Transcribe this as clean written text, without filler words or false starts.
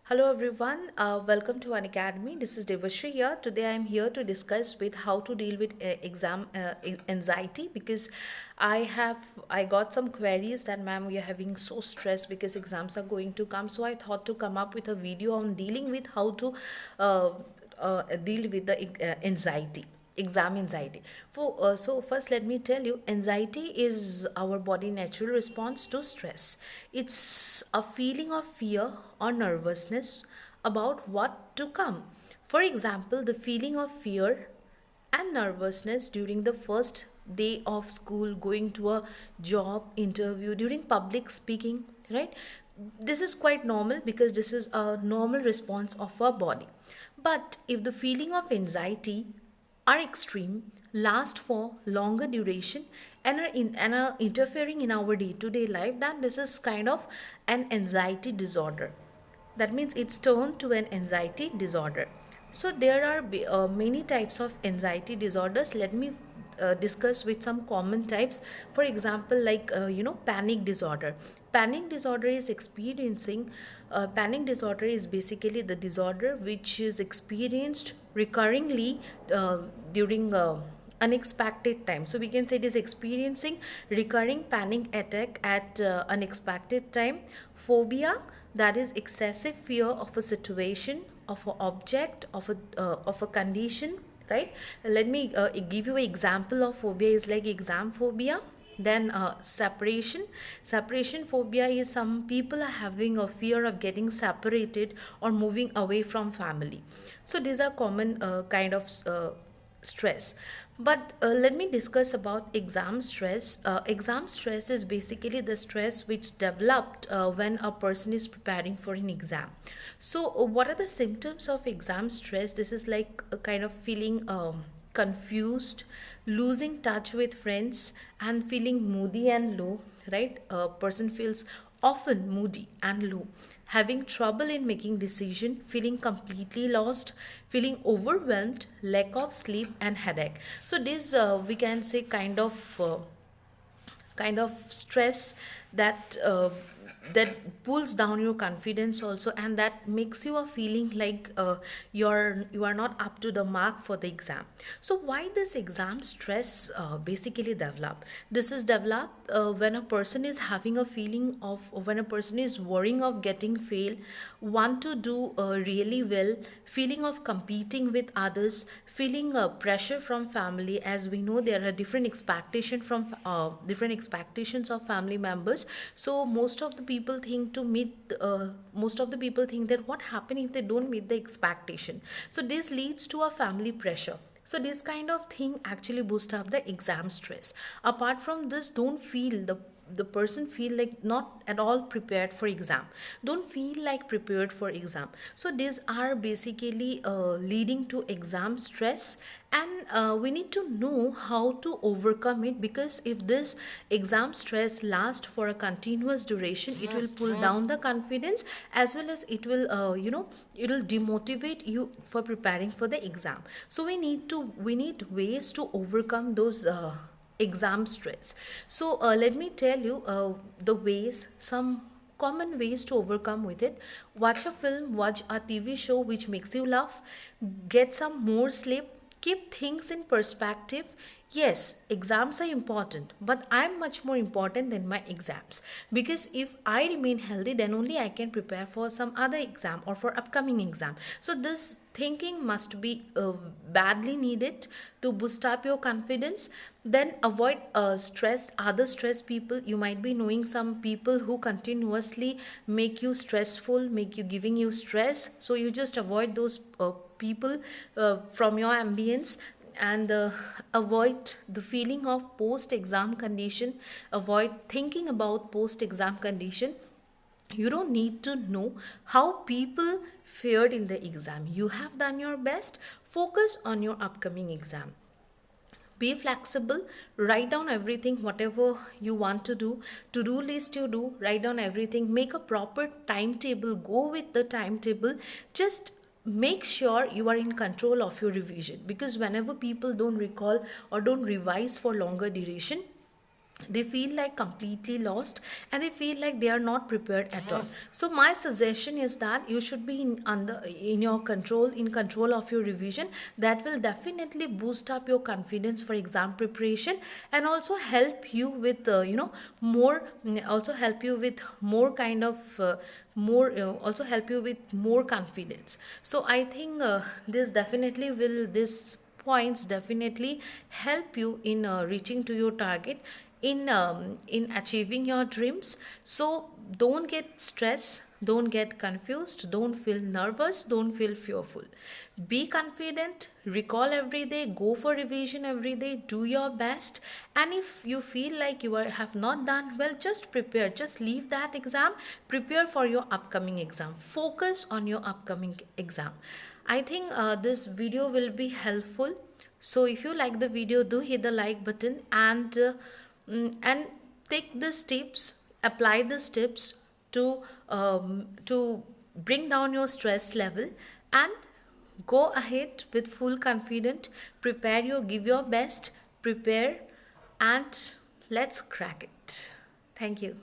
Hello everyone, welcome to An Academy. This is Devashri here. Today I am here to discuss with how to deal with exam anxiety because I got some queries that ma'am we are having so stressed because exams are going to come. So I thought to come up with a video on dealing with how to uh, deal with the anxiety, exam anxiety. So first let me tell you, anxiety is our body natural response to stress. It's a feeling of fear or nervousness about what to come. For example, the feeling of fear and nervousness during the first day of school, going to a job interview, during public speaking, right? This is quite normal because this is a normal response of our body. But if the feeling of anxiety are extreme, last for longer duration, and are interfering in our day-to-day life, then this is kind of an anxiety disorder. That means it's turned to an anxiety disorder. So there are many types of anxiety disorders. Let me discuss with some common types. For example, like panic disorder. Panic disorder is basically the disorder which is experienced recurringly during unexpected time. So we can say it is experiencing recurring panic attack at unexpected time. Phobia, that is excessive fear of a situation, of an object, of a condition, right? Let me give you an example of phobia is like exam phobia. Then separation phobia is some people are having a fear of getting separated or moving away from family. So these are common kind of stress. But let me discuss about exam stress. Exam stress is basically the stress which developed when a person is preparing for an exam. So what are the symptoms of exam stress? This is like a kind of feeling confused, losing touch with friends, and feeling moody and low, right? A person feels often moody and low, having trouble in making decision, feeling completely lost, feeling overwhelmed, lack of sleep, and headache. So this we can say kind of stress that that pulls down your confidence also, and that makes you a feeling like you are not up to the mark for the exam. So why this exam stress basically develop? This is developed when a person is having a feeling of, when a person is worrying of getting fail, want to do really well, feeling of competing with others, feeling pressure from family. As we know, there are different expectations of family members. So most of the people think that what happen if they don't meet the expectation. So this leads to a family pressure. So this kind of thing actually boost up the exam stress. Apart from this, don't feel the person feel like not at all prepared for exam, don't feel like prepared for exam. So these are basically leading to exam stress, and we need to know how to overcome it, because if this exam stress lasts for a continuous duration, it will pull down the confidence, as well as it will it will demotivate you for preparing for the exam. So we need ways to overcome those exam stress. So let me tell you some common ways to overcome with it. Watch a film, watch a TV show which makes you laugh, get some more sleep, keep things in perspective. Yes, exams are important, but I'm much more important than my exams, because if I remain healthy, then only I can prepare for some other exam or for upcoming exam. So this thinking must be badly needed to boost up your confidence. Then avoid other stressed people. You might be knowing some people who continuously make you stressful, make you giving you stress. So you just avoid those people from your ambience, and avoid the feeling of post exam condition, avoid thinking about post exam condition. You don't need to know how people fared in the exam. You have done your best. Focus on your upcoming exam. Be flexible. Write down everything whatever you want to do. To do list you do, write down everything, make a proper timetable, go with the timetable. Just make sure you are in control of your revision, because whenever people don't recall or don't revise for longer duration, they feel like completely lost, and they feel like they are not prepared at all. So my suggestion is that you should be in your control, in control of your revision. That will definitely boost up your confidence for exam preparation, and also help you with more, also help you with more kind of more also help you with more confidence. So I think this points definitely help you in reaching to your target, in achieving your dreams. So don't get stressed, don't get confused, don't feel nervous, don't feel fearful. Be confident, recall every day, go for revision every day, do your best. And if you feel like have not done well, just prepare, just leave that exam, prepare for your upcoming exam, focus on your upcoming exam. I think this video will be helpful. So if you like the video, do hit the like button, and take these tips, apply these tips to bring down your stress level, and go ahead with full confidence. Prepare your, give your best, prepare, and let's crack it. Thank you.